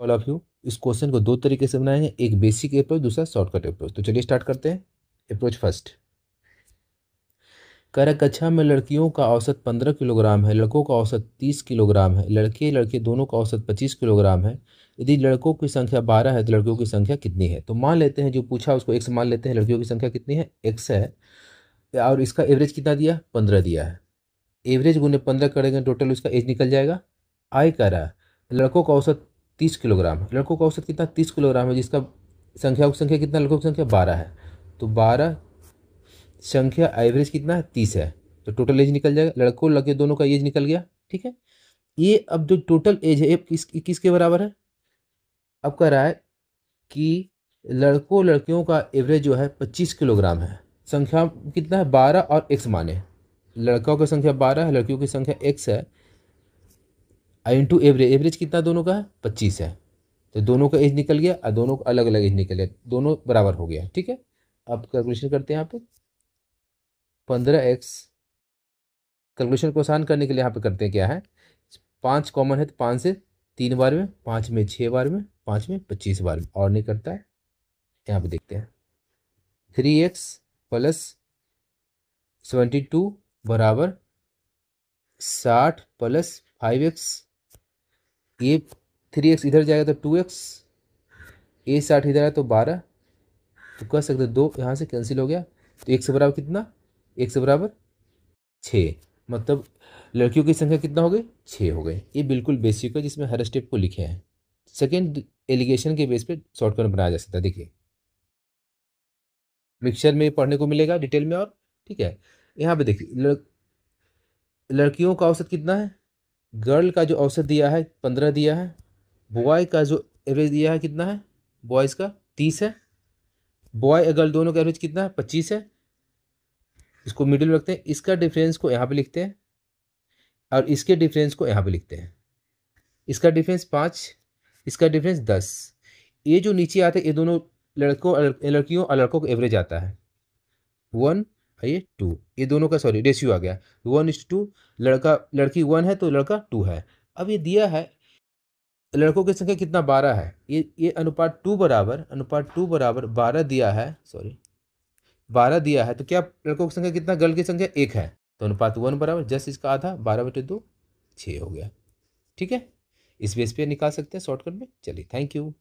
All of you. इस question को दो तरीके से बनाएंगे, एक बेसिक अप्रोच, दूसरा शॉर्टकट अप्रोच। तो चलिए स्टार्ट करते हैं। Approach first. कह रहा कक्षा में लड़कियों का औसत 15 किलोग्राम है, लड़कों का औसत 30 किलोग्राम है, लड़के लड़के दोनों का औसत 25 किलोग्राम है। यदि लड़कों की संख्या 12 है तो लड़कियों की संख्या कितनी है? तो मान लेते हैं, जो पूछा उसको एक्स मान लेते हैं। लड़कियों की संख्या कितनी है? एक्स है। और इसका एवरेज कितना दिया? 15 दिया है। एवरेज गुने 15 करेंगे, टोटल उसका एज निकल जाएगा। आई कह रहा है लड़कों का औसत 30 किलोग्राम है। लड़कों का औसत कितना? 30 किलोग्राम है, जिसका संख्या कितना? लड़कों की संख्या 12 है। तो 12 संख्या एवरेज कितना है? 30 है। तो टोटल एज निकल जाएगा, लड़कों लड़के दोनों का एज निकल गया। ठीक है। ये अब जो टोटल एज है ये किसके बराबर है? अब कह रहा है कि लड़कों लड़कियों का एवरेज जो है 25 किलोग्राम है। संख्या कितना है? 12 और एक्स माने। लड़कों की संख्या 12 है, लड़कियों की संख्या एक्स है। इंटू एवरेज, एवरेज कितना दोनों का है? 25 है। तो दोनों का एज निकल गया और दोनों का अलग अलग एज निकल गया, दोनों बराबर हो गया। ठीक है। अब कैलकुलेशन करते हैं यहाँ पे। 15x, कैलकुलेशन को आसान करने के लिए यहाँ पे करते हैं क्या है, 5 कॉमन है तो 5 से 3 बार में, 5 में 6 बार में, 5 में 25 बार में, और नहीं करता है। यहाँ पे देखते हैं 3x प्लस 72 बराबर 60 प्लस 5x। ये 3x इधर जाएगा तो 2x, ये 60 इधर है तो 12। तो कह सकते दो यहाँ से कैंसिल हो गया। तो एक से बराबर कितना? एक से बराबर 6। मतलब लड़कियों की संख्या कितना हो गई? 6 हो गए। ये बिल्कुल बेसिक है, जिसमें हर स्टेप को लिखे हैं। सेकेंड एलिगेशन के बेस पे शॉर्टकट बनाया जा सकता है। देखिए मिक्सचर में पढ़ने को मिलेगा डिटेल में। और ठीक है, यहाँ पे देखिए लड़कियों का औसत कितना है? गर्ल का जो औसत दिया है 15 दिया है। बॉय का जो एवरेज दिया है कितना है? बॉयज़ का 30 है। बॉय गर्ल दोनों का एवरेज कितना है? 25 है। इसको मिडिल में रखते हैं, इसका डिफरेंस को यहाँ पे लिखते हैं और इसके डिफरेंस को यहाँ पे लिखते हैं। इसका डिफरेंस 5, इसका डिफरेंस 10। ये जो नीचे आता है ये दोनों लड़कियों और लड़कों का एवरेज आता है 1, ये 2। ये दोनों का सॉरी रेशियो आ गया 1:2। लड़का लड़की 1 है तो लड़का 2 है। अब ये दिया है लड़कों की संख्या कितना? 12 है। ये अनुपात 2 बराबर 12 दिया है, सॉरी 12 दिया है। तो क्या लड़कों की संख्या कितना? गर्ल की संख्या 1 है। तो अनुपात 1 बराबर जस्ट इसका आधा 12/2, 6 हो गया। ठीक है। इस बेस पे निकाल सकते हैं शॉर्टकट में। चलिए थैंक यू।